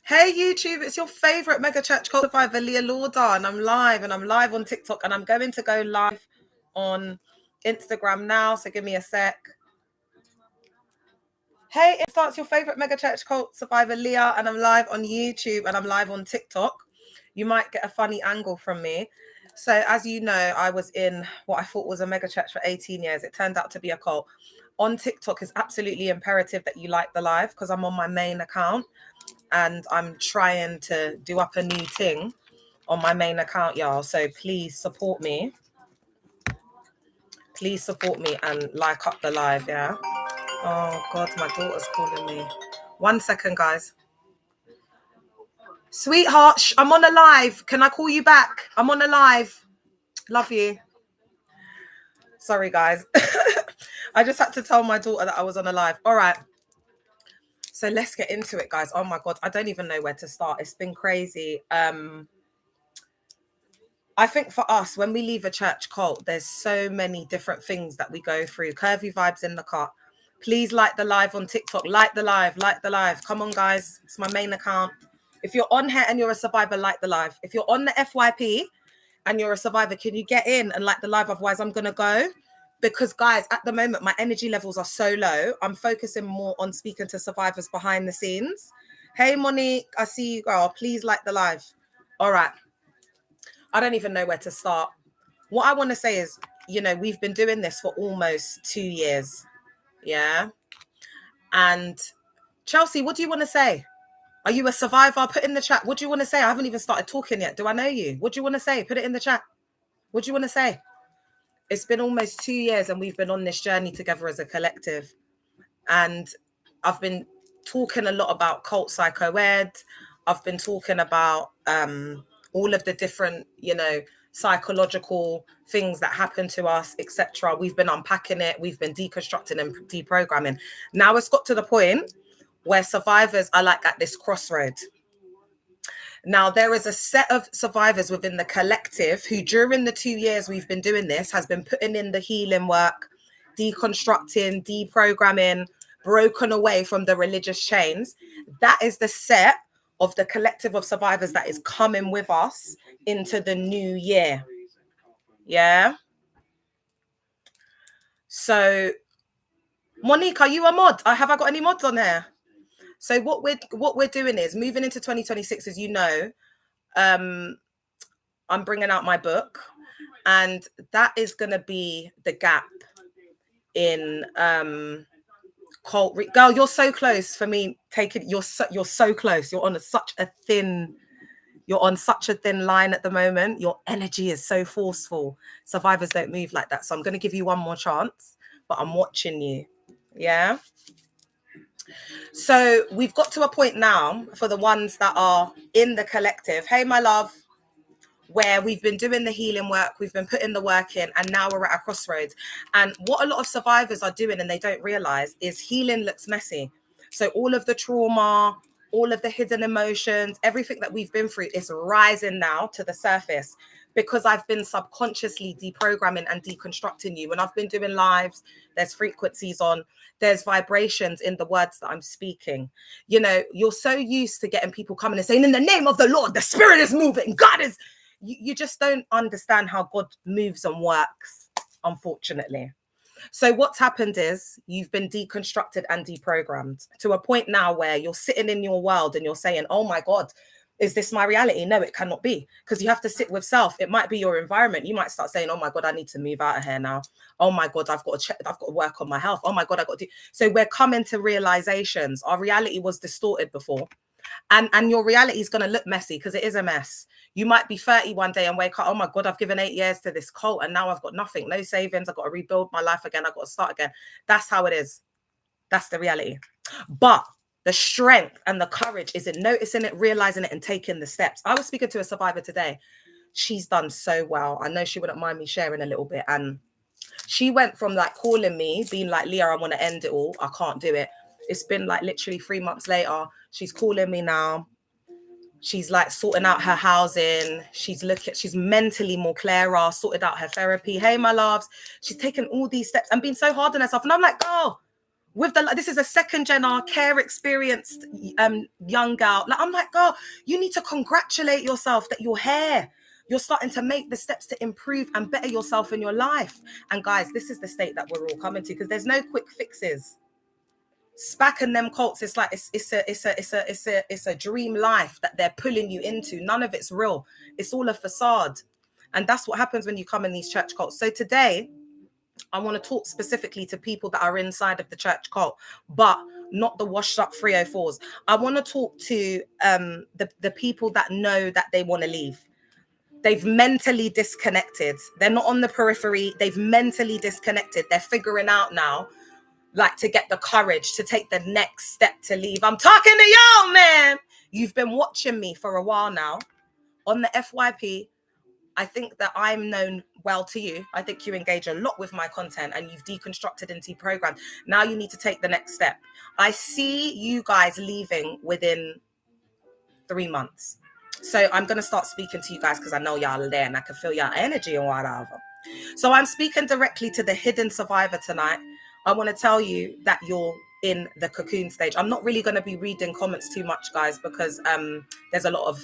Hey YouTube, it's your favorite mega church cult survivor, Leah Lauder, and I'm live on TikTok, and I'm going to go live on Instagram now, so give me a sec. Hey, it starts your favorite mega church cult survivor, Leah, and I'm live on YouTube and I'm live on TikTok. You might get a funny angle from me. So as you know, I was in what I thought was a mega church for 18 years. It turned out to be a cult. On TikTok, it's absolutely imperative that you like the live because I'm on my main account. And I'm trying to do up a new thing on my main account, y'all. So please support me. Please support me and like up the live, yeah? Oh, God, my daughter's calling me. 1 second, guys. Sweetheart, I'm on a live. Can I call you back? I'm on a live. Love you. Sorry, guys. I just had to tell my daughter that I was on a live. All right. So let's get into it, guys. Oh, my God. I don't even know where to start. It's been crazy. I think for us, when we leave a church cult, there's so many different things that we go through. Curvy vibes in the cut. Please like the live on TikTok. Like the live. Come on, guys. It's my main account. If you're on here and you're a survivor, like the live. If you're on the FYP and you're a survivor, can you get in and like the live? Otherwise, I'm going to go. Because, guys, at the moment, my energy levels are so low. I'm focusing more on speaking to survivors behind the scenes. Hey, Monique, I see you, girl. Please like the live. All right. I don't even know where to start. What I want to say is, you know, we've been doing this for almost 2 years. Yeah. And Chelsea, what do you want to say? Are you a survivor? Put in the chat. What do you want to say? I haven't even started talking yet. Do I know you? What do you want to say? Put it in the chat. What do you want to say? It's been almost 2 years and we've been on this journey together as a collective. And I've been talking a lot about cult psycho-ed. I've been talking about all of the different, you know, psychological things that happen to us, etc. We've been unpacking it. We've been deconstructing and deprogramming. Now it's got to the point where survivors are like at this crossroad. Now, there is a set of survivors within the collective who, during the 2 years we've been doing this, has been putting in the healing work, deconstructing, deprogramming, broken away from the religious chains. That is the set of the collective of survivors that is coming with us into the new year. Yeah. So, Monique, are you a mod? Have I got any mods on here? So what we're doing is moving into 2026, as you know. I'm bringing out my book, and that is going to be the gap in cult. Girl, you're so close for me. You're so close. You're on such a thin line at the moment. Your energy is so forceful. Survivors don't move like that. So I'm going to give you one more chance, but I'm watching you. Yeah. So we've got to a point now for the ones that are in the collective. Hey, my love. Where we've been doing the healing work, we've been putting the work in, and now we're at a crossroads. And what a lot of survivors are doing, and they don't realize, is healing looks messy. So all of the trauma, all of the hidden emotions, everything that we've been through is rising now to the surface because I've been subconsciously deprogramming and deconstructing you. When I've been doing lives, there's frequencies on, there's vibrations in the words that I'm speaking. You know, you're so used to getting people coming and saying, in the name of the Lord, the Spirit is moving, God is... You just don't understand how God moves and works, unfortunately. So what's happened is you've been deconstructed and deprogrammed to a point now where you're sitting in your world and you're saying, oh my God, is this my reality? No, it cannot be, because you have to sit with self. It might be your environment. You might start saying, oh my God, I need to move out of here now. Oh my God, I've got to work on my health. Oh my God, I've got to do. So we're coming to realizations. Our reality was distorted before. And your reality is going to look messy because it is a mess. You might be 30 one day and wake up, oh my God, I've given 8 years to this cult and now I've got nothing, no savings. I've got to rebuild my life again. I've got to start again. That's how it is. That's the reality. But the strength and the courage is in noticing it, realizing it, and taking the steps. I was speaking to a survivor today. She's done so well. I know she wouldn't mind me sharing a little bit. And she went from like calling me, being like, Leah, I want to end it all. I can't do it. It's been like literally 3 months later. She's calling me now. She's like sorting out her housing. She's mentally more clearer, sorted out her therapy. Hey, my loves. She's taken all these steps and been so hard on herself. And I'm like, girl, with this is a second gen care experienced young girl. Like, I'm like, girl, you need to congratulate yourself that you're here. You're starting to make the steps to improve and better yourself in your life. And guys, this is the state that we're all coming to, because there's no quick fixes. SPAC and them cults, it's like it's a dream life that they're pulling you into. None of it's real. It's all a facade. And that's what happens when you come in these church cults. So today, I want to talk specifically to people that are inside of the church cult, but not the washed up 304s. I want to talk to the people that know that they want to leave. They've mentally disconnected. They're not on the periphery. They've mentally disconnected. They're figuring out now, like, to get the courage to take the next step to leave. I'm talking to y'all, man. You've been watching me for a while now on the FYP. I think that I'm known well to you. I think you engage a lot with my content and you've deconstructed into programs. Now you need to take the next step. I see you guys leaving within 3 months. So I'm going to start speaking to you guys because I know y'all are there and I can feel your energy and whatever. So I'm speaking directly to the hidden survivor tonight. I want to tell you that you're in the cocoon stage. I'm not really going to be reading comments too much, guys, because there's a lot of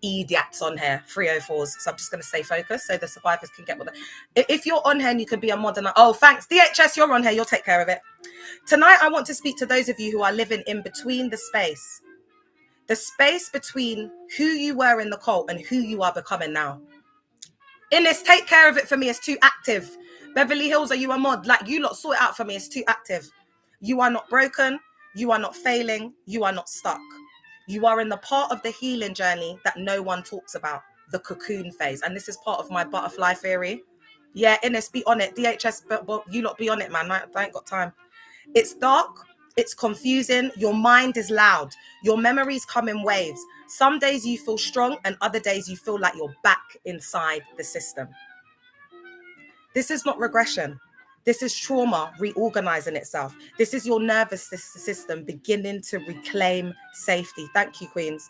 idiots on here, 304s. So I'm just going to stay focused so the survivors can get with it. If you're on here and you can be a mod, oh, thanks. DHS, you're on here. You'll take care of it. Tonight, I want to speak to those of you who are living in between the space between who you were in the cult and who you are becoming now. Innes, take care of it for me. It's too active. Beverly Hills, are you a mod? Like, you lot, sort it out for me. It's too active. You are not broken. You are not failing. You are not stuck. You are in the part of the healing journey that no one talks about, the cocoon phase. And this is part of my butterfly theory. Yeah, Innes, be on it. DHS, but you lot be on it, man. I ain't got time. It's dark. It's confusing. Your mind is loud. Your memories come in waves. Some days you feel strong and other days you feel like you're back inside the system. This is not regression. This is trauma reorganizing itself. This is your nervous system beginning to reclaim safety. Thank you, Queens.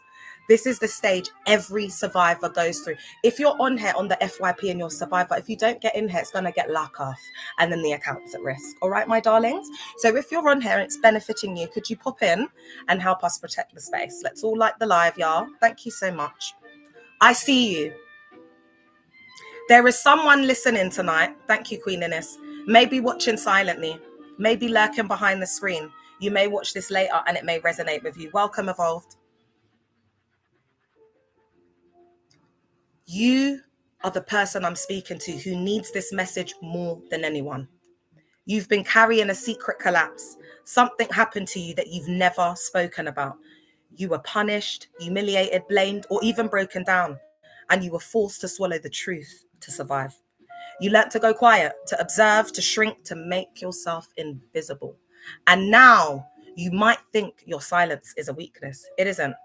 This is the stage every survivor goes through. If you're on here on the FYP and you're a survivor, if you don't get in here, it's going to get locked off and then the account's at risk. All right, my darlings? So if you're on here and it's benefiting you, could you pop in and help us protect the space? Let's all like the live, y'all. Thank you so much. I see you. There is someone listening tonight. Thank you, Queen Innes. Maybe watching silently, maybe lurking behind the screen. You may watch this later and it may resonate with you. Welcome, Evolved. You are the person I'm speaking to who needs this message more than anyone. You've been carrying a secret collapse. Something happened to you that you've never spoken about. You were punished, humiliated, blamed, or even broken down. And you were forced to swallow the truth to survive. You learned to go quiet, to observe, to shrink, to make yourself invisible. And now you might think your silence is a weakness. It isn't.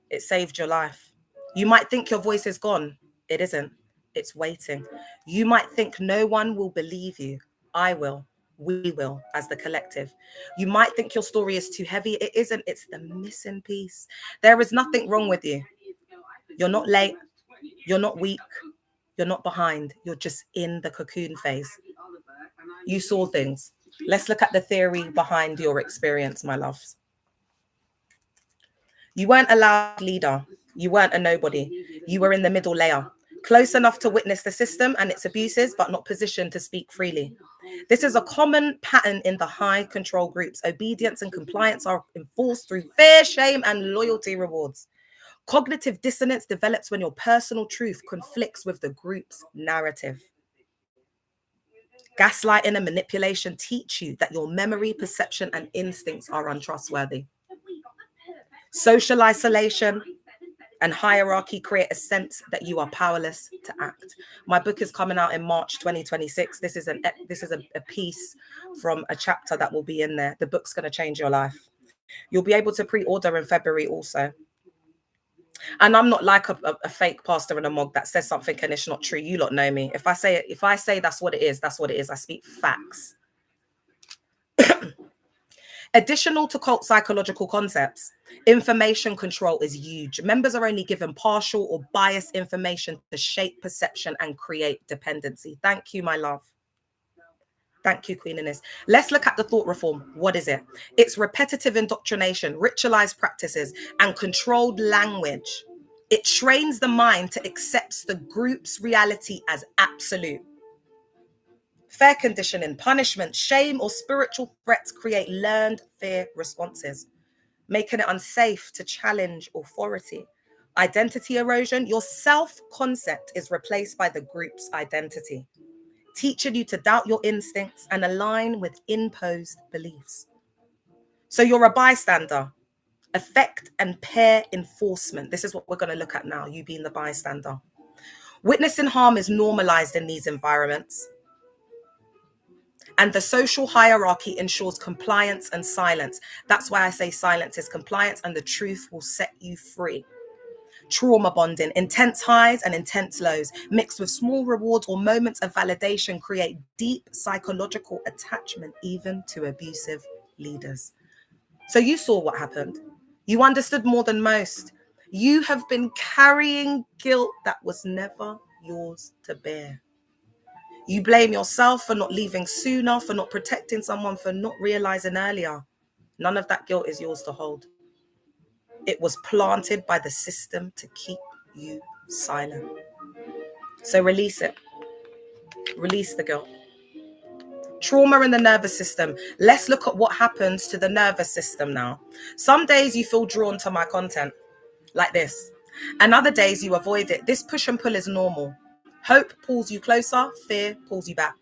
It saved your life. You might think your voice is gone. It isn't. It's waiting. You might think no one will believe you. I will. We will, as the collective. You might think your story is too heavy. It isn't. It's the missing piece. There is nothing wrong with you. You're not late. You're not weak. You're not behind. You're just in the cocoon phase. You saw things. Let's look at the theory behind your experience, my loves. You weren't a loud leader. You weren't a nobody. You were in the middle layer, close enough to witness the system and its abuses, but not positioned to speak freely. This is a common pattern in the high control groups. Obedience and compliance are enforced through fear, shame, and loyalty rewards. Cognitive dissonance develops when your personal truth conflicts with the group's narrative. Gaslighting and manipulation teach you that your memory, perception, and instincts are untrustworthy. Social isolation and hierarchy create a sense that you are powerless to act. My book is coming out in March 2026. This is a piece from a chapter that will be in there. The book's going to change your life. You'll be able to pre-order in February also. And I'm not like a fake pastor and a mog that says something and it's not true. You lot know me. If I say that's what it is, that's what it is. I speak facts. Additional to cult psychological concepts, information control is huge. Members are only given partial or biased information to shape perception and create dependency. Thank you, my love. Thank you, Queen Innes. Let's look at the thought reform. What is it? It's repetitive indoctrination, ritualized practices, and controlled language. It trains the mind to accept the group's reality as absolute. Fear conditioning, punishment, shame, or spiritual threats create learned fear responses, making it unsafe to challenge authority. Identity erosion, your self-concept is replaced by the group's identity, teaching you to doubt your instincts and align with imposed beliefs. So you're a bystander. Effect and peer enforcement. This is what we're going to look at now, you being the bystander. Witnessing harm is normalized in these environments. And the social hierarchy ensures compliance and silence. That's why I say silence is compliance, and the truth will set you free. Trauma bonding, intense highs and intense lows, mixed with small rewards or moments of validation, create deep psychological attachment, even to abusive leaders. So you saw what happened. You understood more than most. You have been carrying guilt that was never yours to bear. You blame yourself for not leaving sooner, for not protecting someone, for not realizing earlier. None of that guilt is yours to hold. It was planted by the system to keep you silent. So release it. Release the guilt. Trauma in the nervous system. Let's look at what happens to the nervous system now. Some days you feel drawn to my content like this, and other days you avoid it. This push and pull is normal. Hope pulls you closer, fear pulls you back.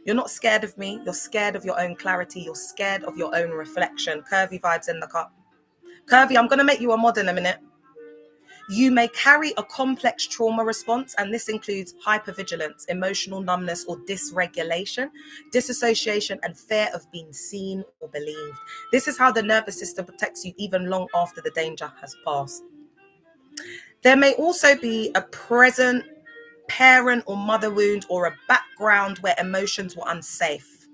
You're not scared of me. You're scared of your own clarity. You're scared of your own reflection. Curvy vibes in the cup. Curvy, I'm going to make you a mod in a minute. You may carry a complex trauma response, and this includes hypervigilance, emotional numbness or dysregulation, disassociation, and fear of being seen or believed. This is how the nervous system protects you even long after the danger has passed. There may also be a present parent or mother wound or a background where emotions were unsafe.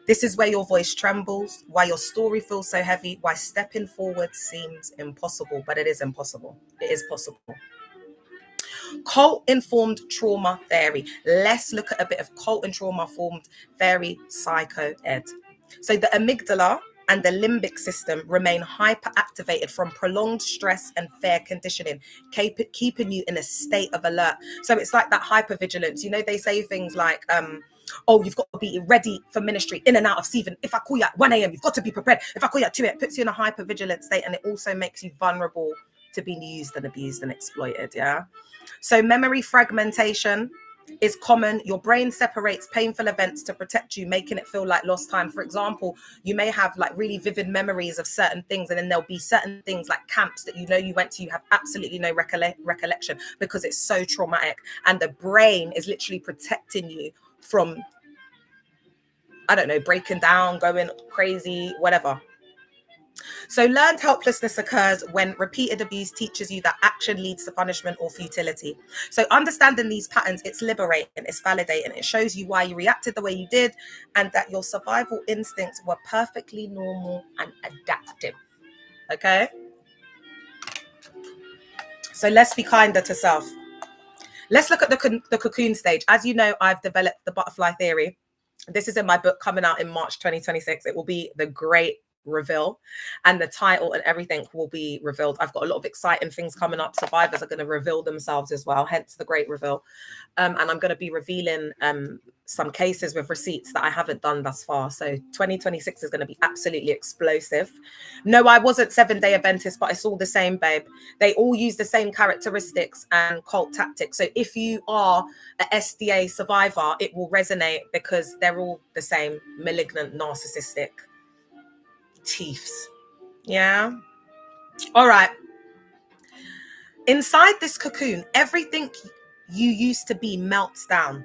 This is where your voice trembles, why your story feels so heavy, why stepping forward seems impossible, but it is impossible. It is possible. Cult-informed trauma theory. Let's look at a bit of cult and trauma-formed theory, psycho-ed. So the amygdala and the limbic system remain hyperactivated from prolonged stress and fear conditioning, keeping you in a state of alert. So it's like that hypervigilance. You know, they say things like, oh, you've got to be ready for ministry, in and out of season. If I call you at 1 a.m., you've got to be prepared. If I call you at 2 a.m., it puts you in a hypervigilant state, and it also makes you vulnerable to being used and abused and exploited, yeah? So memory fragmentation is common. Your brain separates painful events to protect you, making it feel like lost time. For example, you may have like really vivid memories of certain things, and then there'll be certain things like camps that you know you went to, you have absolutely no recollection because it's so traumatic, and the brain is literally protecting you from, I don't know, breaking down, going crazy, whatever. So learned helplessness occurs when repeated abuse teaches you that action leads to punishment or futility. So understanding these patterns, it's liberating, it's validating, it shows you why you reacted the way you did, and that your survival instincts were perfectly normal and adaptive. Okay? So let's be kinder to self. Let's look at the cocoon stage. As you know, I've developed the butterfly theory. This is in my book coming out in March 2026. It will be the great reveal, and the title and everything will be revealed. I've got a lot of exciting things coming up. Survivors are going to reveal themselves as well, hence the great reveal. And I'm going to be revealing some cases with receipts that I haven't done thus far. So 2026 is going to be absolutely explosive. No, I wasn't 7-day Adventist, but I saw the same, babe. They all use the same characteristics and cult tactics. So if you are a SDA survivor, it will resonate because they're all the same: malignant, narcissistic thieves. Yeah. All right. Inside this cocoon, everything you used to be melts down.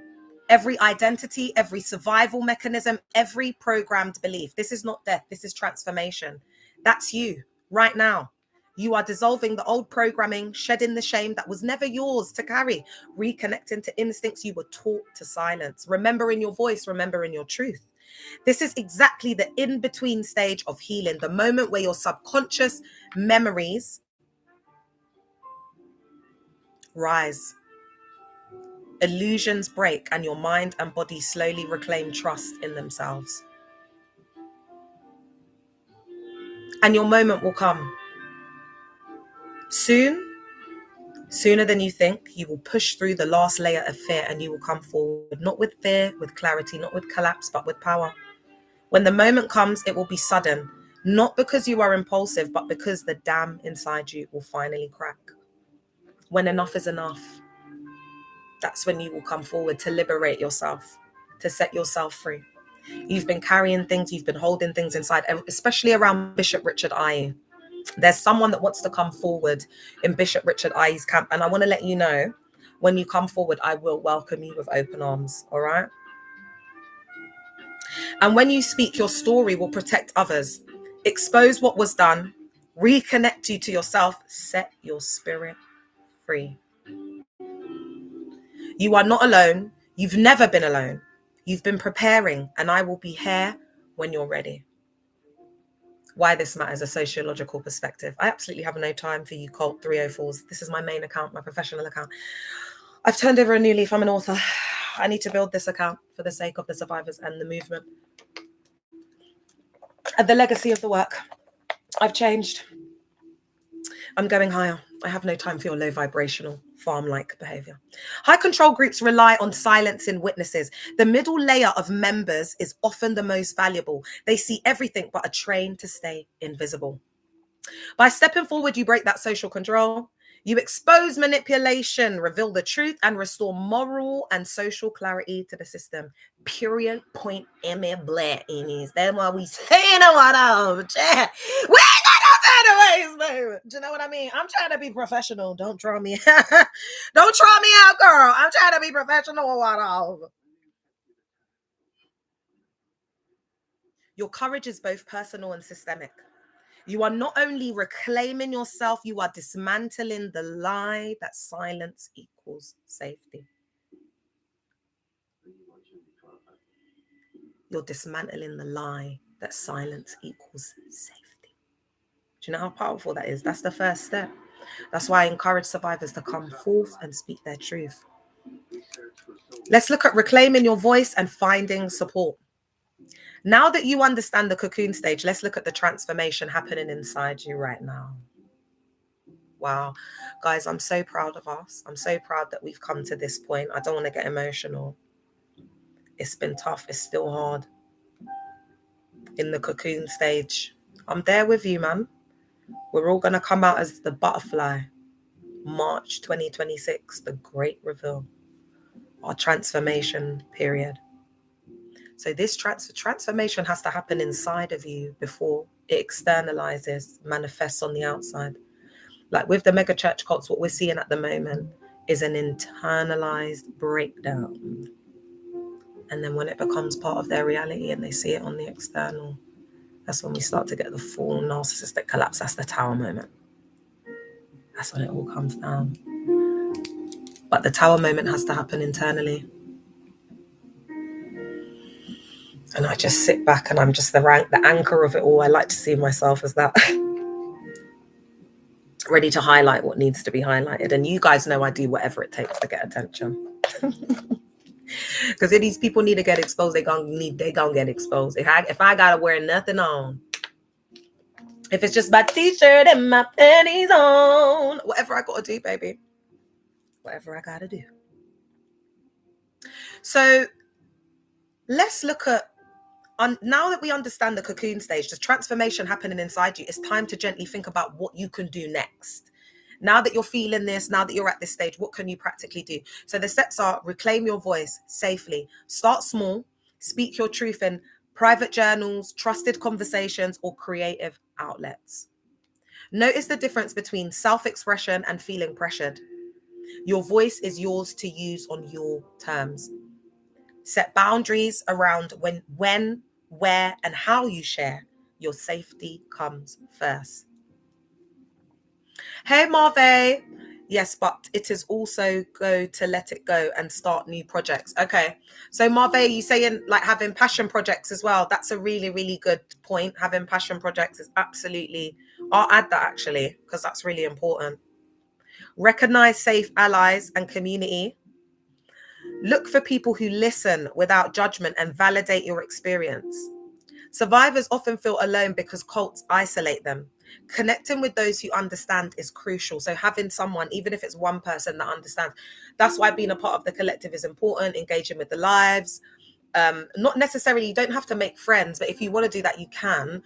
Every identity, every survival mechanism, every programmed belief. This is not death. This is transformation. That's you right now. You are dissolving the old programming, shedding the shame that was never yours to carry, reconnecting to instincts you were taught to silence, remembering your voice, remembering your truth. This is exactly the in-between stage of healing, the moment where your subconscious memories rise. Illusions break and your mind and body slowly reclaim trust in themselves. And your moment will come. Sooner than you think, you will push through the last layer of fear and you will come forward, not with fear, with clarity, not with collapse, but with power. When the moment comes, it will be sudden, not because you are impulsive, but because the dam inside you will finally crack. When enough is enough, that's when you will come forward to liberate yourself, to set yourself free. You've been carrying things, you've been holding things inside, especially around Bishop Richard I. There's someone that wants to come forward in Bishop Richard I's camp. And I want to let you know, when you come forward, I will welcome you with open arms. All right. And when you speak, your story will protect others, expose what was done, reconnect you to yourself, set your spirit free. You are not alone. You've never been alone. You've been preparing, and I will be here when you're ready. Why this matters, a sociological perspective. I absolutely have no time for you cult 304s. This is my main account, my professional account. I've turned over a new leaf. I'm an author. I need to build this account for the sake of the survivors and the movement and the legacy of the work. I've changed. I'm going higher. I have no time for your low vibrational farm-like behavior. High control groups rely on silencing witnesses. The middle layer of members is often the most valuable. They see everything but are trained to stay invisible. By stepping forward, you break that social control. You expose manipulation, reveal the truth, and restore moral and social clarity to the system. Period. Point. Black is. That's why we saying a lot of. We ain't got no time to waste, baby. Do you know what I mean? I'm trying to be professional. Don't draw me. Don't draw me out, girl. I'm trying to be professional. What? Your courage is both personal and systemic. You are not only reclaiming yourself, you are dismantling the lie that silence equals safety. You're dismantling the lie that silence equals safety. Do you know how powerful that is? That's the first step. That's why I encourage survivors to come forth and speak their truth. Let's look at reclaiming your voice and finding support. Now that you understand the cocoon stage, let's look at the transformation happening inside you right now. Wow. Guys, I'm so proud of us. I'm so proud that we've come to this point. I don't want to get emotional. It's been tough. It's still hard. In the cocoon stage, I'm there with you, man. We're all going to come out as the butterfly. March 2026, the great reveal. Our transformation period. So this transformation has to happen inside of you before it externalizes, manifests on the outside. Like with the mega church cults, what we're seeing at the moment is an internalized breakdown. And then when it becomes part of their reality and they see it on the external, that's when we start to get the full narcissistic collapse. That's the tower moment. That's when it all comes down. But the tower moment has to happen internally. And I just sit back and I'm just the anchor of it all. I like to see myself as that. Ready to highlight what needs to be highlighted. And you guys know I do whatever it takes to get attention. Because if these people need to get exposed, they gonna get exposed. If I gotta wear nothing on, if it's just my t-shirt and my panties on, whatever I gotta do, baby. Whatever I gotta do. So let's look at, now that we understand the cocoon stage, the transformation happening inside you, it's time to gently think about what you can do next. Now that you're feeling this, now that you're at this stage, what can you practically do? So the steps are: reclaim your voice safely. Start small. Speak your truth in private journals, trusted conversations, or creative outlets. Notice the difference between self-expression and feeling pressured. Your voice is yours to use on your terms. Set boundaries around when, where, and how you share. Your safety comes first. Hey, Marve. Yes, but it is also go to let it go and start new projects. Okay. So Marve, you saying like having passion projects as well. That's a really, really good point. Having passion projects is absolutely, I'll add that actually, because that's really important. Recognize safe allies and community. Look for people who listen without judgment and validate your experience. Survivors often feel alone because cults isolate them. Connecting with those who understand is crucial. So having someone, even if it's one person that understands, that's why being a part of the collective is important, engaging with the lives. Not necessarily, you don't have to make friends, but if you want to do that, you can.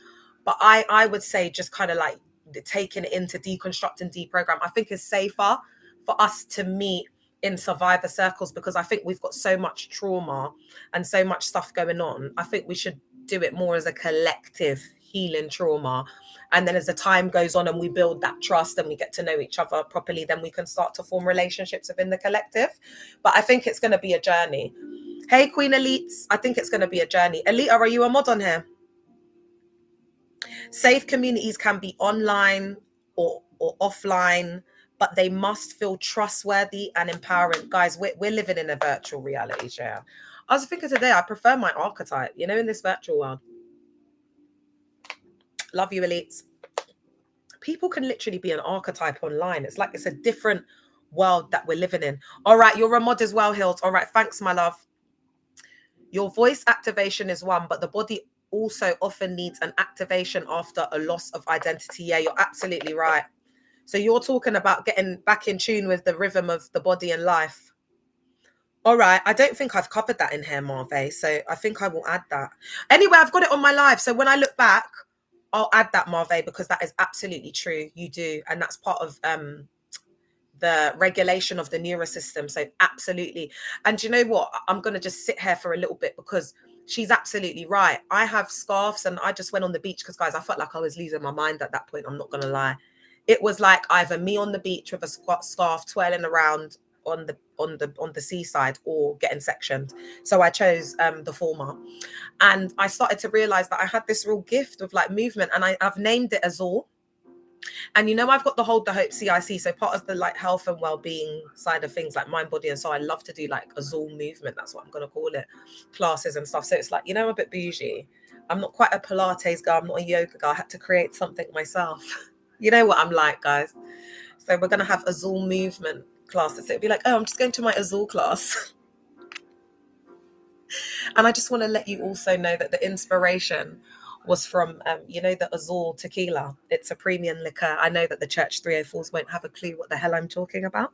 But I would say just kind of like taking it into deconstruct and deprogram, I think is safer for us to meet in survivor circles, because I think we've got so much trauma and so much stuff going on. I think we should do it more as a collective healing trauma. And then as the time goes on and we build that trust and we get to know each other properly, then we can start to form relationships within the collective. But I think it's going to be a journey. Hey, Queen Elites, I think it's going to be a journey. Alita, are you a mod on here? Safe communities can be online or offline, but they must feel trustworthy and empowering. Guys, we're living in a virtual reality, yeah. I was thinking today, I prefer my archetype, you know, in this virtual world. Love you, Elites. People can literally be an archetype online. It's like it's a different world that we're living in. All right, you're a mod as well, Hills. All right, thanks, my love. Your voice activation is one, but the body also often needs an activation after a loss of identity. Yeah, you're absolutely right. So you're talking about getting back in tune with the rhythm of the body and life. All right. I don't think I've covered that in here, Marve. So I think I will add that. Anyway, I've got it on my live. So when I look back, I'll add that, Marve, because that is absolutely true. You do. And that's part of the regulation of the neurosystem. So absolutely. And you know what? I'm going to just sit here for a little bit because she's absolutely right. I have scarves and I just went on the beach because, guys, I felt like I was losing my mind at that point. I'm not going to lie. It was like either me on the beach with a scarf twirling around on the seaside or getting sectioned. So I chose the former. And I started to realize that I had this real gift of like movement, and I've named it Azul. And you know, I've got the Hold the Hope CIC, so part of the like health and well-being side of things, like mind, body, and soul. I love to do like a Zoom movement. That's what I'm gonna call it, classes and stuff. So it's like, you know, I'm a bit bougie. I'm not quite a Pilates girl. I'm not a yoga girl. I had to create something myself. You know what I'm like, guys. So we're gonna have a Zoom movement classes. So it'd be like, oh, I'm just going to my Azul class. And I just want to let you also know that the inspiration was from, you know, the Azul tequila. It's a premium liquor. I know that the Church 304s won't have a clue what the hell I'm talking about.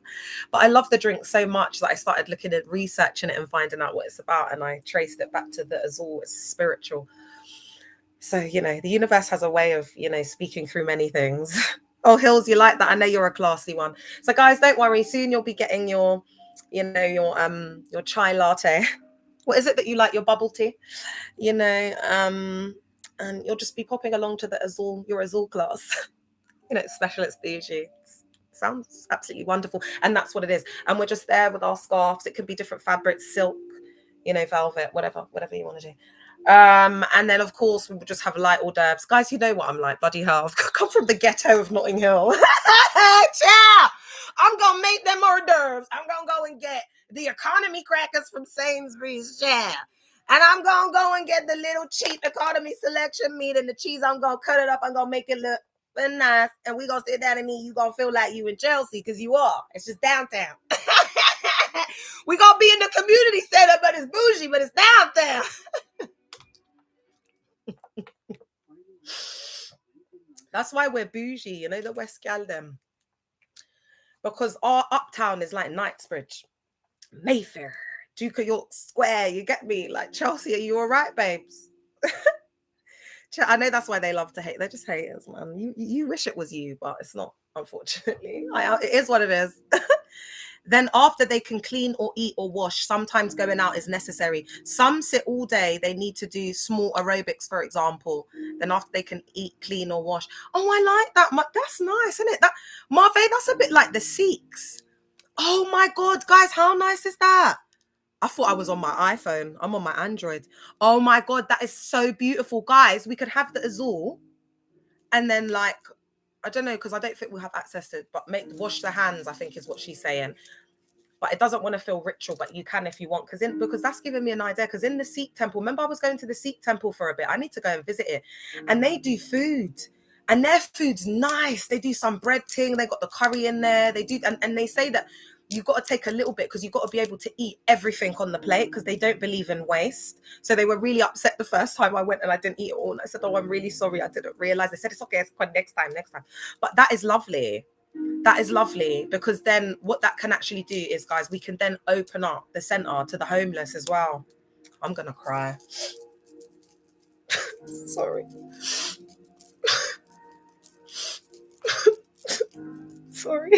But I love the drink so much that I started looking at researching it and finding out what it's about. And I traced it back to the Azul. It's spiritual. So, you know, the universe has a way of, you know, speaking through many things. Oh, Hills, you like that? I know you're a classy one. So, guys, don't worry. Soon you'll be getting your, you know, your chai latte. What is it that you like? Your bubble tea, you know, and you'll just be popping along to the Azul, your Azul class. You know, it's special, it's bougie. Sounds absolutely wonderful. And that's what it is. And we're just there with our scarves. It can be different fabrics, silk, you know, velvet, whatever you want to do. And then of course we would just have light hors d'oeuvres. Guys, you know what I'm like, bloody hell. I've come from the ghetto of Notting Hill. Yeah, I'm gonna make them hors d'oeuvres. I'm gonna go and get the economy crackers from Sainsbury's, yeah. And I'm gonna go and get the little cheap economy selection meat and the cheese. I'm gonna cut it up. I'm gonna make it look nice. And we gonna sit down and eat. You gonna feel like you in Chelsea, because you are. It's just downtown. We gonna be in the community center, but it's bougie, but it's downtown. That's why we're bougie, you know, the West Gal them. Because our uptown is like Knightsbridge, Mayfair, Duke of York Square. You get me? Like, Chelsea, are you all right, babes? I know that's why they love to hate. They're just haters, man. You wish it was you, but it's not, unfortunately. It is what it is. Then after they can clean or eat or wash, sometimes going out is necessary. Some sit all day. They need to do small aerobics, for example. Then after they can eat, clean or wash. Oh, I like that. That's nice, isn't it? That Marve, that's a bit like the Sikhs. Oh my God, guys, how nice is that? I thought I was on my iPhone. I'm on my Android. Oh my God, that is so beautiful. Guys, we could have the Azul and then like, I don't know, because I don't think we'll have access to it, but wash the hands, I think is what she's saying. But it doesn't want to feel ritual, but you can if you want, because that's giving me an idea. Because in the Sikh temple, remember I was going to the Sikh temple for a bit. I need to go and visit it. And they do food. And their food's nice. They do some bread thing. They got the curry in there. They do, and they say that you've got to take a little bit because you've got to be able to eat everything on the plate because they don't believe in waste. So they were really upset the first time I went and I didn't eat it all. And I said, oh, I'm really sorry. I didn't realize. They said, it's okay. It's fine. Next time. But that is lovely. That is lovely, because then what that can actually do is, guys, we can then open up the centre to the homeless as well. I'm going to cry. Sorry. Sorry.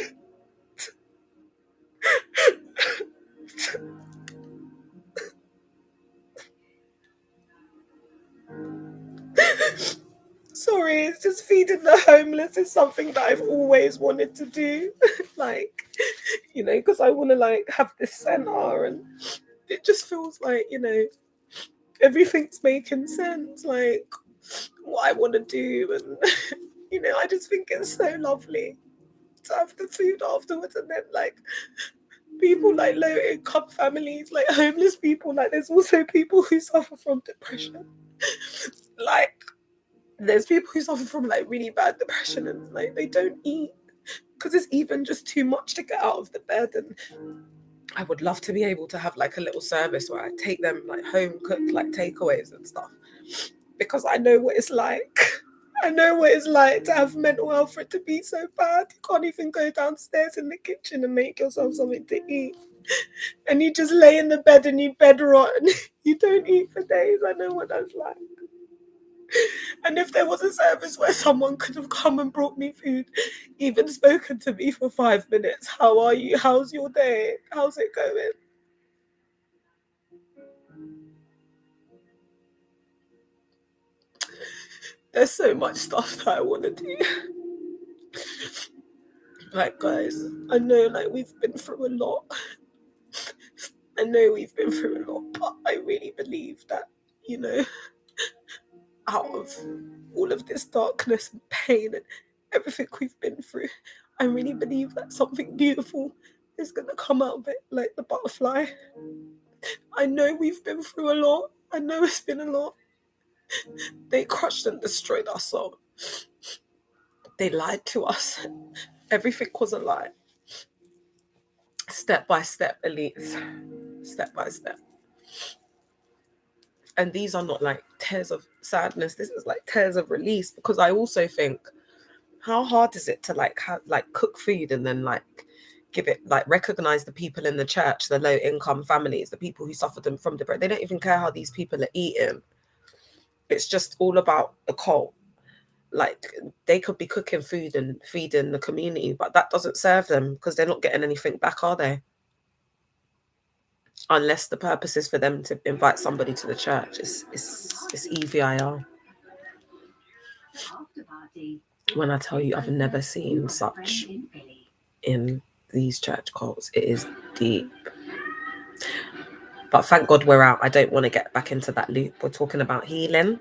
Sorry, it's just feeding the homeless is something that I've always wanted to do. Like, you know, because I want to like have this centre, and it just feels like, you know, everything's making sense, like what I want to do. And, you know, I just think it's so lovely to have the food afterwards. And then like people like low income families, like homeless people, like there's also people who suffer from depression. Like there's people who suffer from like really bad depression, and like they don't eat because it's even just too much to get out of the bed. And I would love to be able to have like a little service where I take them like home cooked like takeaways and stuff, because I know what it's like. I know what it's like to have mental health, for it to be so bad. You can't even go downstairs in the kitchen and make yourself something to eat. And you just lay in the bed and you bed rot and you don't eat for days. I know what that's like. And if there was a service where someone could have come and brought me food, even spoken to me for 5 minutes, how are you? How's your day? How's it going? There's so much stuff that I want to do. Like, guys, I know like we've been through a lot. I know we've been through a lot, but I really believe that, you know, out of all of this darkness and pain and everything we've been through, I really believe that something beautiful is going to come out of it, like the butterfly. I know we've been through a lot. I know it's been a lot. They crushed and destroyed our soul. They lied to us. Everything was a lie. Step by step, elites. Step by step. And these are not like tears of sadness. This is like tears of release, because I also think, how hard is it to like cook food and then like give it, like recognize the people in the church, the low income families, the people who suffered them from depression. They don't even care how these people are eating. It's just all about the cult. Like they could be cooking food and feeding the community, but that doesn't serve them because they're not getting anything back, are they? Unless the purpose is for them to invite somebody to the church. It's EVIR. When I tell you, I've never seen such in these church cults. It is deep. But thank God we're out. I don't want to get back into that loop. We're talking about healing.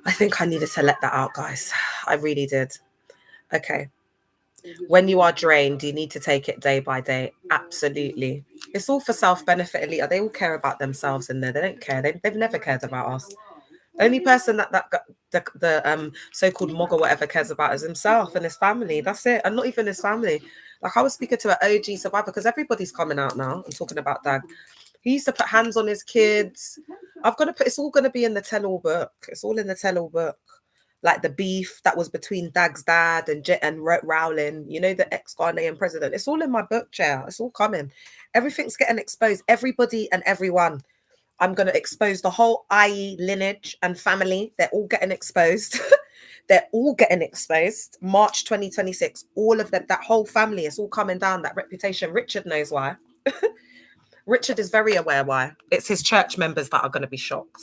I think I needed to let that out, guys. I really did. Okay. When you are drained, you need to take it day by day. Absolutely. It's all for self-benefit, Alita. They all care about themselves in there. They don't care. They've never cared about us. The only person that the so-called mog or whatever cares about is himself and his family. That's it. And not even his family. Like I was speaking to an OG survivor, because everybody's coming out now and talking about Dag. He used to put hands on his kids. It's all going to be in the tell-all book. It's all in the tell-all book. Like the beef that was between Dag's dad and Rowling, you know, the ex-Ghanaian president. It's all in my book, chair. It's all coming. Everything's getting exposed. Everybody and everyone. I'm going to expose the whole IE lineage and family. They're all getting exposed. They're all getting exposed. March 2026. All of them, that whole family is all coming down. That reputation. Richard knows why. Richard is very aware why. It's his church members that are going to be shocked.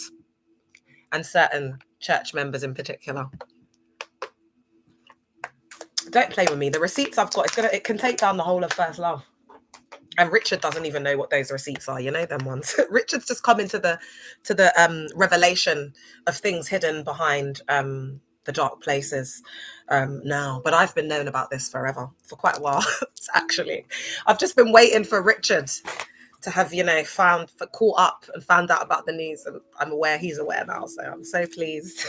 And certain church members in particular. Don't play with me. The receipts I've got, it can take down the whole of First Love. And Richard doesn't even know what those receipts are. You know them ones. Richard's just come into the revelation of things hidden behind the dark places now. But I've been known about this forever, for quite a while. Actually, I've just been waiting for Richard to have, you know, caught up and found out about the news. And I'm aware he's aware now, so I'm so pleased.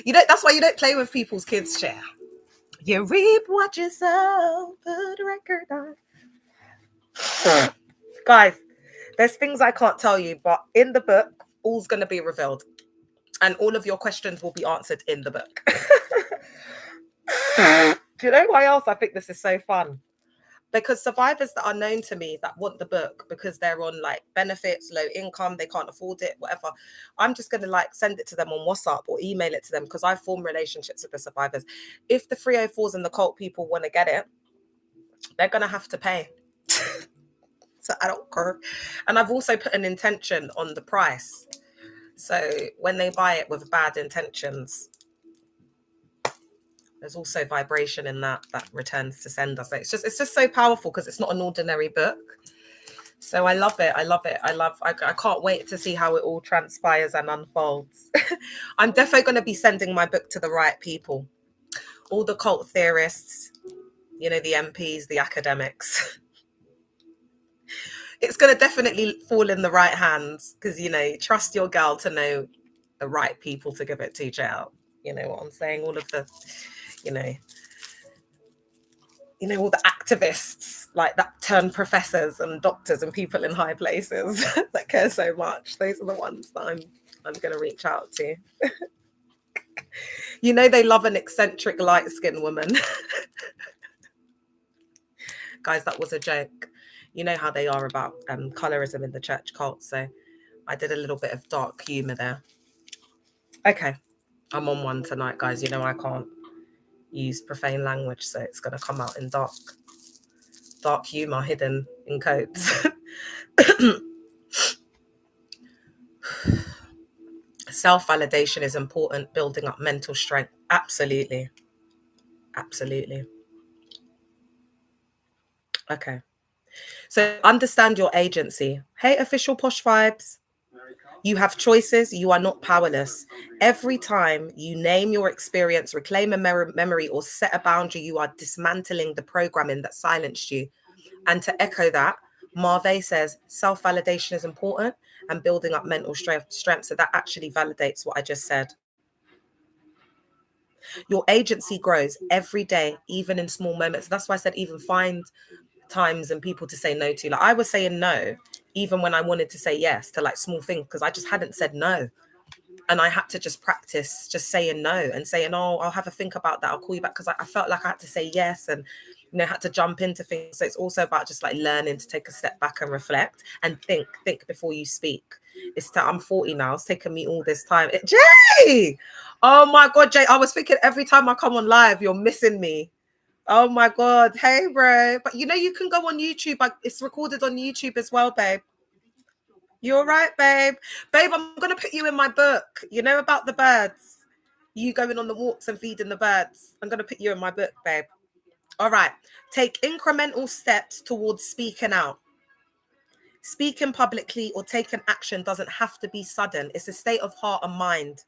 That's why you don't play with people's kids, Chair. You reap what you sow. Put a record on. Guys, there's things I can't tell you, but in the book, all's going to be revealed. And all of your questions will be answered in the book. Do you know why else I think this is so fun? Because survivors that are known to me that want the book because they're on like benefits, low income, they can't afford it, whatever, I'm just going to like send it to them on WhatsApp or email it to them because I form relationships with the survivors. If the 304s and the cult people want to get it, they're going to have to pay. So I don't care. And I've also put an intention on the price. So when they buy it with bad intentions, there's also vibration in that returns to sender. So it's just so powerful because it's not an ordinary book. So I love it. I can't wait to see how it all transpires and unfolds. I'm definitely going to be sending my book to the right people. All the cult theorists, the MPs, the academics. It's going to definitely fall in the right hands because, trust your girl to know the right people to give it to, jail. You know what I'm saying? All of the, all the activists like that turn professors and doctors and people in high places that care so much. Those are the ones that I'm going to reach out to. They love an eccentric light-skinned woman. Guys, that was a joke. You know how they are about colorism in the church cult. So I did a little bit of dark humor there. Okay, I'm on one tonight, guys. I can't use profane language, so it's going to come out in dark humor hidden in codes. Self-validation is important, building up mental strength. Absolutely. Okay. So understand your agency. Hey, official posh vibes. You have choices. You are not powerless. Every time you name your experience, reclaim a memory, or set a boundary, you are dismantling the programming that silenced you. And to echo that, Marve says self-validation is important and building up mental strength. So that actually validates what I just said. Your agency grows every day, even in small moments. That's why I said even find times and people to say no to. Like I was saying no, even when I wanted to say yes to like small things because I just hadn't said no. And I had to just practice just saying no and saying, oh, I'll have a think about that. I'll call you back because I felt like I had to say yes and, had to jump into things. So it's also about just like learning to take a step back and reflect and think before you speak. I'm 40 now. It's taken me all this time. Jay! Oh my God, Jay. I was thinking every time I come on live, you're missing me. Oh my God. Hey, bro. But you can go on YouTube. It's recorded on YouTube as well, babe. You're right, babe. Babe, I'm going to put you in my book. You know about the birds? You going on the walks and feeding the birds. I'm going to put you in my book, babe. All right. Take incremental steps towards speaking out. Speaking publicly or taking action doesn't have to be sudden. It's a state of heart and mind.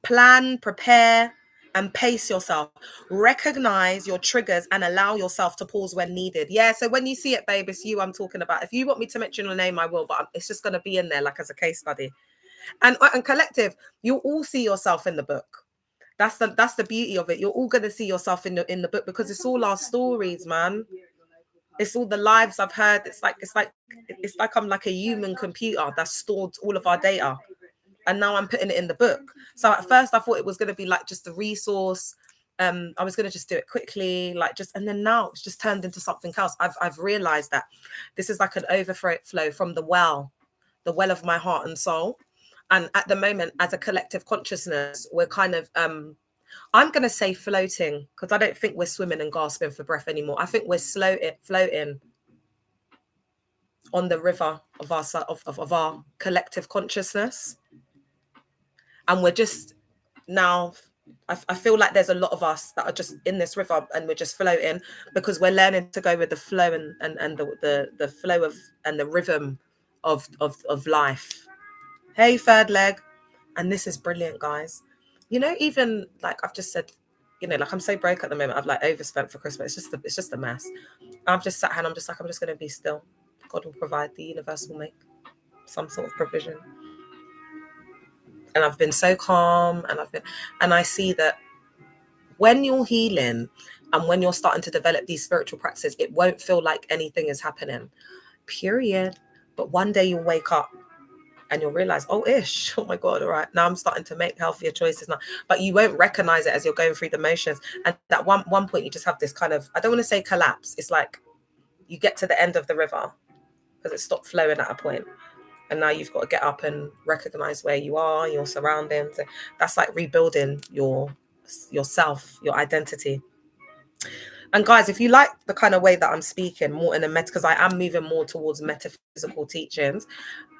Plan, prepare, and pace yourself. Recognize your triggers and allow yourself to pause when needed. Yeah, so when you see it, babe, it's you I'm talking about. If you want me to mention your name, I will, but it's just going to be in there like as a case study. And collective, you'll all see yourself in the book. That's the beauty of it. You're all going to see yourself in the book because it's all our stories, man. It's all the lives I've heard. It's like I'm like a human computer that's stored all of our data. And now I'm putting it in the book. So at first I thought it was going to be like just a resource. I was going to just do it quickly, and then now it's just turned into something else. I've realized that this is like an overflow from the well of my heart and soul. And at the moment, as a collective consciousness, we're kind of, I'm going to say floating, because I don't think we're swimming and gasping for breath anymore. I think we're floating on the river of our collective consciousness. And we're just now, I feel like there's a lot of us that are just in this river and we're just floating because we're learning to go with the flow and the flow of and the rhythm of life. Hey, third leg. And this is brilliant, guys. Even like I've just said, like I'm so broke at the moment. I've like overspent for Christmas. It's just a mess. I've just sat here and I'm just going to be still. God will provide. The universe will make some sort of provision. And I've been so calm, and I see that when you're healing And when you're starting to develop these spiritual practices, it won't feel like anything is happening, period. But one day you'll wake up and you'll realize, oh, ish, oh my God, all right, now I'm starting to make healthier choices now. But you won't recognize it as you're going through the motions. And at one point, you just have this kind of, I don't want to say collapse. It's like you get to the end of the river because it stopped flowing at a point. And now you've got to get up and recognize where you are, your surroundings. That's like rebuilding yourself, your identity. And guys, if you like the kind of way that I'm speaking more in a because I am moving more towards metaphysical teachings,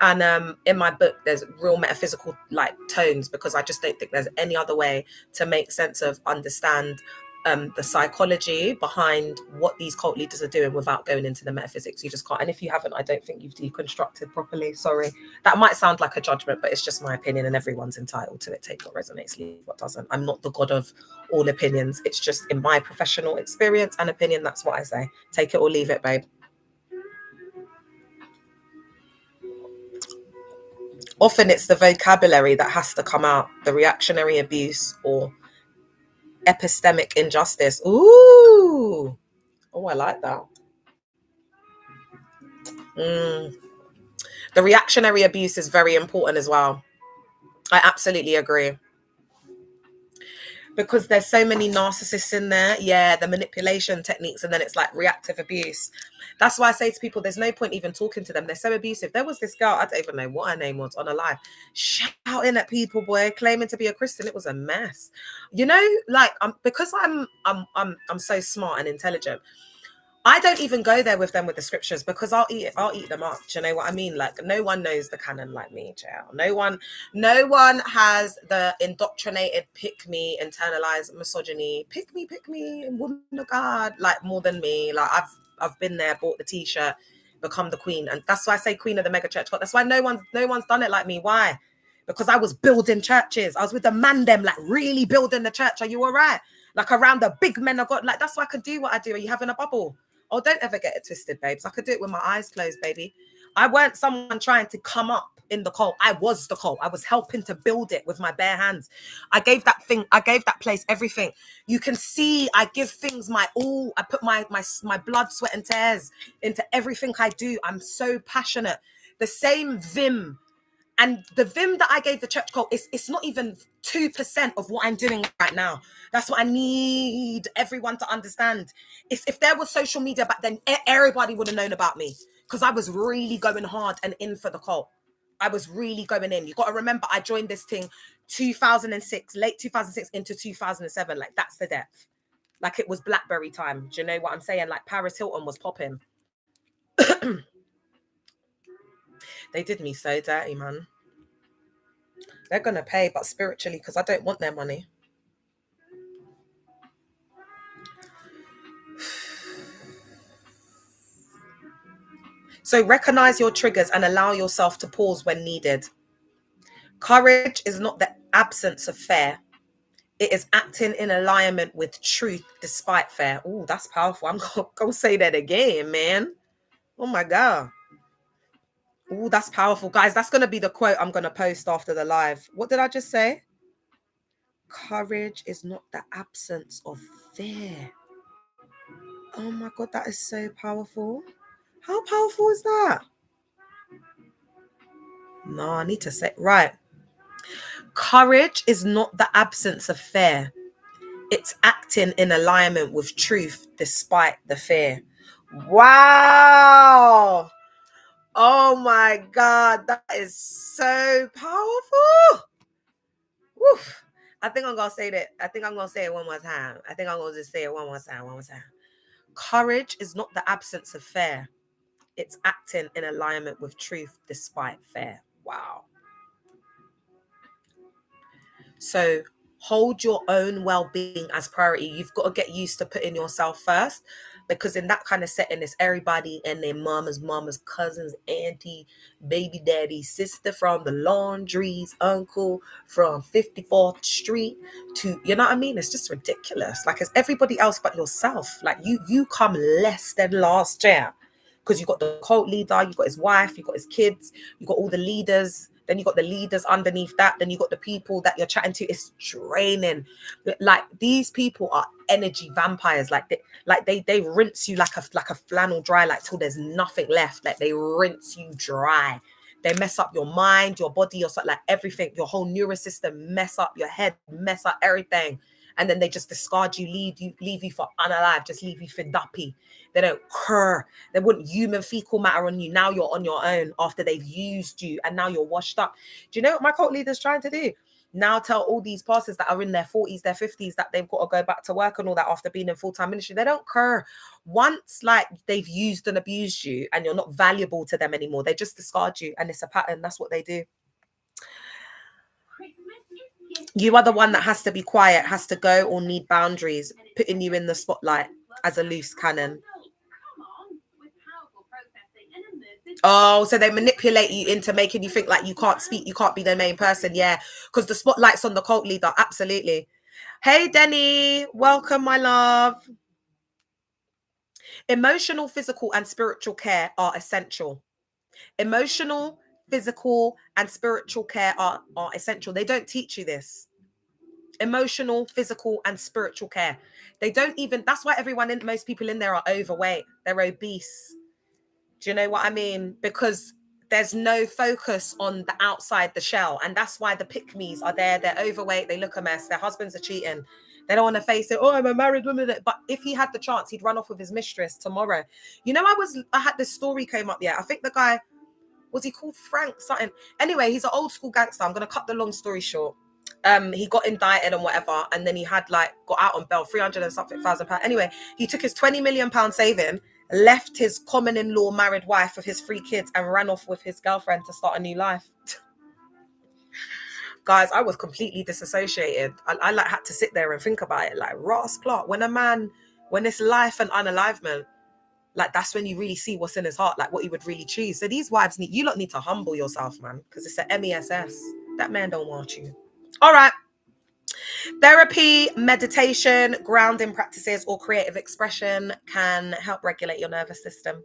and in my book there's real metaphysical like tones, because I just don't think there's any other way to make sense of, understand the psychology behind what these cult leaders are doing without going into the metaphysics. You just can't. And if you haven't, I don't think you've deconstructed properly. Sorry, that might sound like a judgment, but it's just my opinion, and everyone's entitled to it. Take what resonates, leave what doesn't. I'm not the god of all opinions. It's just in my professional experience and opinion, that's what I say. Take it or leave it, babe. Often it's the vocabulary that has to come out, the reactionary abuse or epistemic injustice. Ooh, oh, I like that. The reactionary abuse is very important as well. I absolutely agree. Because there's so many narcissists in there. Yeah, the manipulation techniques, and then it's like reactive abuse. That's why I say to people, there's no point even talking to them. They're so abusive. There was this girl, I don't even know what her name was, on a live, shouting at people, boy, claiming to be a Christian. It was a mess. You know, like because I'm so smart and intelligent, I don't even go there with them with the scriptures, because I'll eat them up. Do you know what I mean? Like, no one knows the canon like me, Jael. No one has the indoctrinated pick me, internalized misogyny, pick me, woman of God, like more than me. Like I've been there, bought the t-shirt, become the queen. And that's why I say queen of the mega church. That's why no one's done it like me. Why? Because I was building churches. I was with the man them, like really building the church. Are you all right? Like around the big men of God. Like that's why I could do what I do. Are you having a bubble? Oh, don't ever get it twisted, babes. I could do it with my eyes closed, baby. I weren't someone trying to come up in the cult. I was the cult. I was helping to build it with my bare hands. I gave that place everything. You can see I give things my all. I put my blood, sweat, and tears into everything I do. I'm so passionate. The same vim. And the vim that I gave the church cult, it's not even 2% of what I'm doing right now. That's what I need everyone to understand. If there was social media back then, everybody would have known about me, because I was really going hard and in for the cult. I was really going in. You got to remember, I joined this thing 2006, late 2006 into 2007. Like, that's the depth. Like, it was BlackBerry time. Do you know what I'm saying? Like, Paris Hilton was popping. They did me so dirty, man. They're going to pay, but spiritually, because I don't want their money. So recognize your triggers and allow yourself to pause when needed. Courage is not the absence of fear. It is acting in alignment with truth despite fear. Oh, that's powerful. I'm going to say that again, man. Oh, my God. Oh, that's powerful. Guys, that's going to be the quote I'm going to post after the live. What did I just say? Courage is not the absence of fear. Oh, my God, that is so powerful. How powerful is that? No, I need to say right. Courage is not the absence of fear. It's acting in alignment with truth despite the fear. Wow. Oh my God, that is so powerful. Woof. I think I'm going to say that. I think I'm going to say it one more time. I think I'm going to just say it one more time. Courage is not the absence of fear. It's acting in alignment with truth despite fear. Wow. So hold your own well-being as priority. You've got to get used to putting yourself first, because in that kind of setting, it's everybody and their mamas, cousins, auntie, baby daddy, sister from the laundries, uncle from 54th Street to, you know what I mean? It's just ridiculous. Like, it's everybody else but yourself. Like, you come less than last year, because you got the cult leader, you got his wife, you got his kids, you got all the leaders, Then you got the leaders underneath that. Then you got the people that you're chatting to. It's draining. Like these people are energy vampires. Like they rinse you like a flannel dry, like till there's nothing left. Like they rinse you dry. They mess up your mind, your body, your like everything, your whole nervous system, mess up your head, mess up everything. And then they just discard you, leave you for unalive, just leave you for duppy. They don't care. They wouldn't human fecal matter on you. Now you're on your own after they've used you and now you're washed up. Do you know what my cult leader's trying to do? Now tell all these pastors that are in their 40s, their 50s, that they've got to go back to work and all that after being in full-time ministry. They don't care. Once like they've used and abused you and you're not valuable to them anymore, they just discard you. And it's a pattern. That's what they do. You are the one that has to be quiet, has to go or need boundaries, putting you in the spotlight as a loose cannon. Oh, so they manipulate you into making you think like you can't speak, you can't be the main person. Yeah, because the spotlight's on the cult leader. Absolutely. Hey, Denny. Welcome, my love. Emotional, physical, and spiritual care are essential. Emotional, physical, and spiritual care are essential. They don't teach you this. Emotional, physical, and spiritual care. They don't even, that's why most people in there are overweight. They're obese. Do you know what I mean? Because there's no focus on the outside, the shell. And that's why the pick-me's are there. They're overweight. They look a mess. Their husbands are cheating. They don't want to face it. Oh, I'm a married woman. But if he had the chance, he'd run off with his mistress tomorrow. You know, I had this story came up. Yeah, I think the guy, was he called Frank something? Anyway, he's an old school gangster. I'm going to cut the long story short. He got indicted and whatever. And then he had got out on bail, 300 and something thousand pounds. Anyway, he took his 20 million pound saving, left his common-in-law married wife with his 3 kids and ran off with his girlfriend to start a new life. Guys, I was completely disassociated. I had to sit there and think about it. Like, Ross Clark, when it's life and unalivement, that's when you really see what's in his heart, like what he would really choose. So these wives you lot need to humble yourself, man, because it's a MESS. That man don't want you. All right. Therapy, meditation, grounding practices, or creative expression can help regulate your nervous system.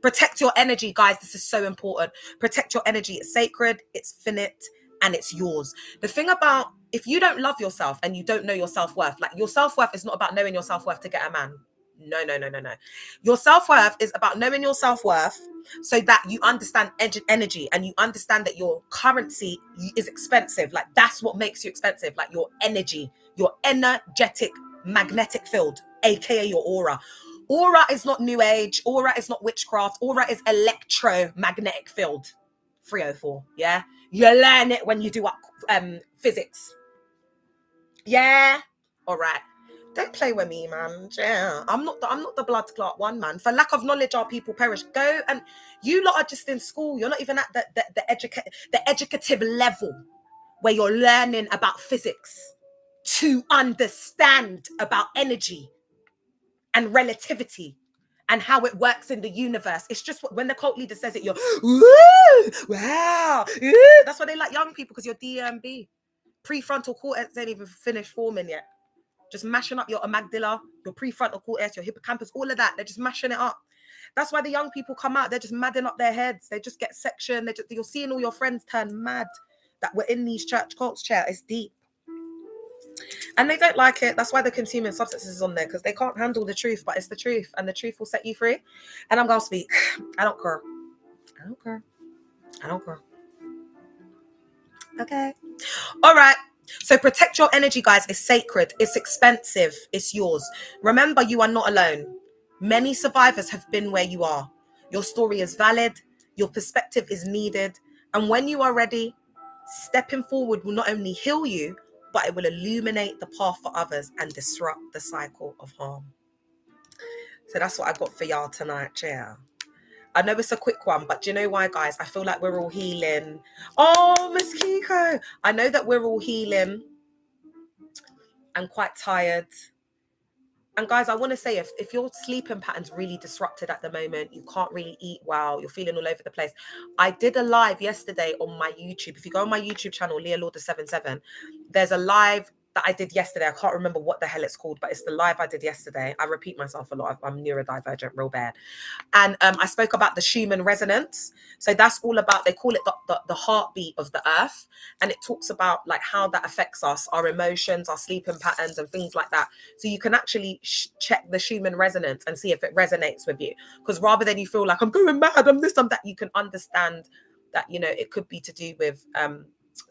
Protect your energy, guys. This is so important. Protect your energy. It's sacred, it's finite, and it's yours. The thing about, if you don't love yourself and you don't know your self-worth, your self-worth is not about knowing your self-worth to get a man. No. Your self-worth is about knowing your self-worth so that you understand energy and you understand that your currency is expensive. That's what makes you expensive. Your energy, your energetic magnetic field, aka your aura. Aura is not new age. Aura is not witchcraft. Aura is electromagnetic field. 304. Yeah, you learn it when you do physics. Yeah. All right. Don't play with me, man. Yeah. I'm not the blood clot one, man. For lack of knowledge, our people perish. Go, and you lot are just in school. You're not even at the educative level where you're learning about physics to understand about energy and relativity and how it works in the universe. It's just when the cult leader says it, you're woo, wow. That's why they like young people, because your DMB, prefrontal cortex, ain't even finished forming yet. Just mashing up your amygdala, your prefrontal cortex, your hippocampus, all of that. They're just mashing it up. That's why the young people come out. They're just madding up their heads. They just get section. You're seeing all your friends turn mad that were in these church cults chair. It's deep. And they don't like it. That's why they're consuming substances on there, because they can't handle the truth, but it's the truth, and the truth will set you free. And I'm going to speak. I don't care. Okay. All right. So protect your energy, guys. It's sacred. It's expensive. It's yours. Remember, you are not alone. Many survivors have been where you are. Your story is valid. Your perspective is needed. And when you are ready, stepping forward will not only heal you, but it will illuminate the path for others and disrupt the cycle of harm. So that's what I got for y'all tonight. Yeah. I know it's a quick one, but do you know why, guys? I feel like we're all healing. Oh, Miss Kiko. I know that we're all healing and quite tired. And guys, I want to say, if your sleeping pattern's really disrupted at the moment, you can't really eat well, you're feeling all over the place. I did a live yesterday on my YouTube. If you go on my YouTube channel, Leah Lauder 77, there's a live that I did yesterday. I can't remember what the hell it's called, but it's the live I did yesterday. I repeat myself a lot. I'm neurodivergent real bad. And I spoke about the Schumann resonance. So that's all about, they call it the heartbeat of the earth. And it talks about like how that affects us, our emotions, our sleeping patterns and things like that. So you can actually check the Schumann resonance and see if it resonates with you. Because rather than you feel like I'm going mad, I'm this, I'm that, you can understand that, you know, it could be to do with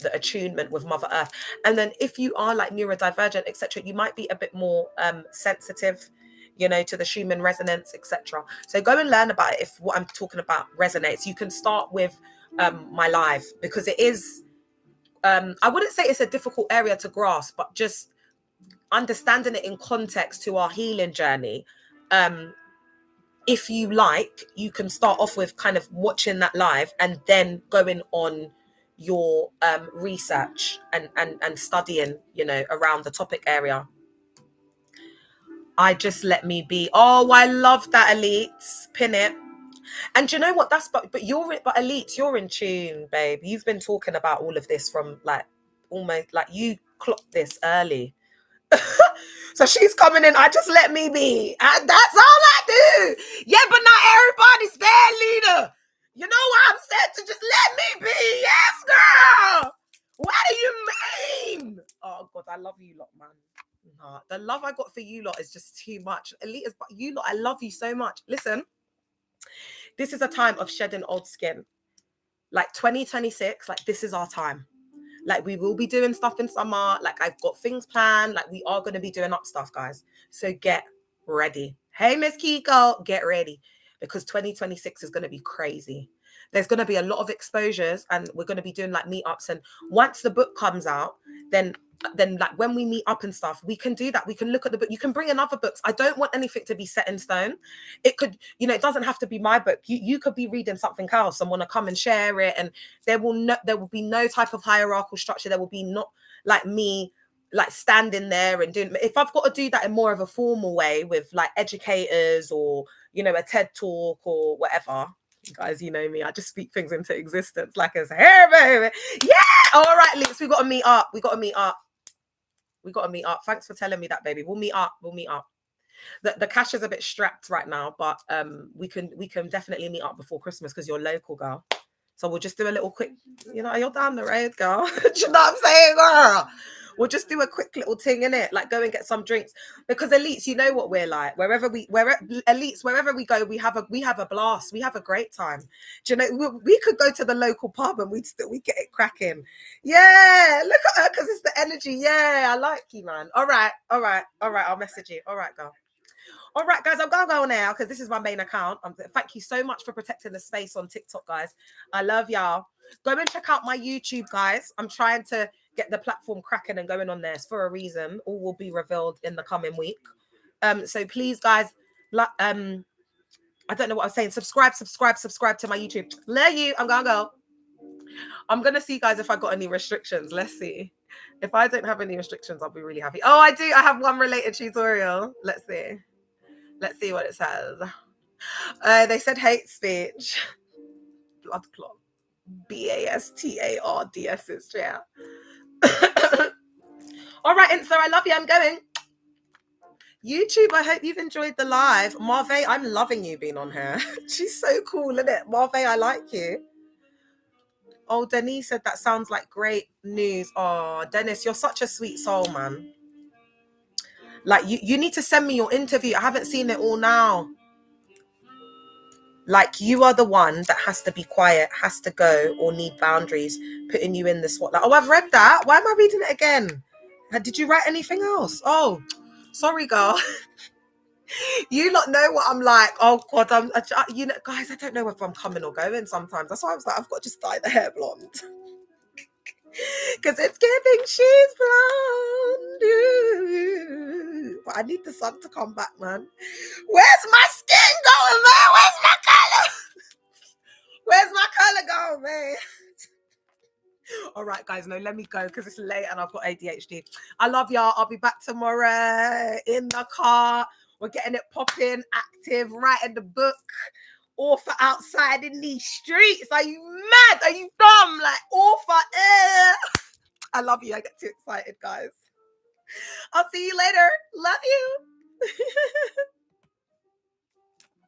the attunement with Mother Earth. And then if you are like neurodivergent, etc., you might be a bit more sensitive, you know, to the Schumann resonance, etc. So go and learn about it if what I'm talking about resonates. You can start with my live, because it is, I wouldn't say it's a difficult area to grasp, but just understanding it in context to our healing journey. If you like, you can start off with kind of watching that live and then going on your research and studying, you know, around the topic area. I just let me be. Oh, I love that, Elites. Pin it. And do you know what? That's but Elites, you're in tune, babe. You've been talking about all of this from like almost like you clocked this early. So she's coming in. I just let me be. And that's all I do. Yeah, but not everybody's there, leader. You know what I'm saying? To just let me be. Yes, girl. What do you mean? Oh God, I love you lot, man. Nah, the love I got for you lot is just too much. Elitas, but you lot, I love you so much. Listen, this is a time of shedding old skin. Like 2026, like this is our time. Like we will be doing stuff in summer. Like I've got things planned. Like we are going to be doing up stuff, guys. So get ready. Hey, Miss Kiko, get ready, because 2026 is going to be crazy. There's going to be a lot of exposures, and we're going to be doing like meetups. And once the book comes out, then like when we meet up and stuff, we can do that. We can look at the book. You can bring in other books. I don't want anything to be set in stone. It could, you know, it doesn't have to be my book. You could be reading something else and want to come and share it. And there will be no type of hierarchical structure. There will be not like me like standing there and doing, if I've got to do that in more of a formal way with like educators or, you know, a TED talk or whatever. Guys, you know me, I just speak things into existence like it's here, baby. Yeah. All right, Leaks, we got to meet up. We got to meet up. Thanks for telling me that, baby. We'll meet up. The cash is a bit strapped right now, but we can definitely meet up before Christmas because you're local, girl. So we'll just do a little quick, you know, you're down the road, girl. Do you know what I'm saying, girl? We'll just do a quick little thing in it, like go and get some drinks. Because Elites, you know what we're like. Wherever we go, we have a blast. We have a great time. Do you know? We could go to the local pub and we get it cracking. Yeah, look at her, because it's the energy. Yeah, I like you, man. All right. I'll message you. All right, girl. All right, guys, I'm going to go now because this is my main account. Thank you so much for protecting the space on TikTok, guys. I love y'all. Go and check out my YouTube, guys. I'm trying to get the platform cracking and going on there. It's for a reason. All will be revealed in the coming week. So please, guys, I don't know what I'm saying. Subscribe to my YouTube. Love you. I'm going to go. I'm going to see, guys, if I got any restrictions. Let's see. If I don't have any restrictions, I'll be really happy. Oh, I do. I have one related tutorial. Let's see what it says. They said hate speech. Blood clot. BASTARDS is yeah. All right, Insta, I love you. I'm going. YouTube, I hope you've enjoyed the live. Marve, I'm loving you being on here. She's so cool, isn't it? Marve, I like you. Oh, Denise said that sounds like great news. Oh, Dennis, you're such a sweet soul, man. Like you need to send me your interview. I haven't seen it all now. Like you are the one that has to be quiet, has to go, or need boundaries, putting you in the spotlight. Oh, I've read that. Why am I reading it again? Did you write anything else? Oh, sorry, girl. You lot know what I'm like. Oh God, you know, guys, I don't know if I'm coming or going sometimes. That's why I was like, I've got to just dye the hair blonde. Because it's giving she's blonde. But I need the sun to come back, man. Where's my skin going, man? Where's my color? Where's my color going, man? All right, guys, no, let me go because it's late and I've got ADHD. I love y'all. I'll be back tomorrow in the car. We're getting it popping, active, writing the book, author outside in these streets. Are you mad? Are you dumb? Like, author, I love you. I get too excited, guys. I'll see you later. Love you.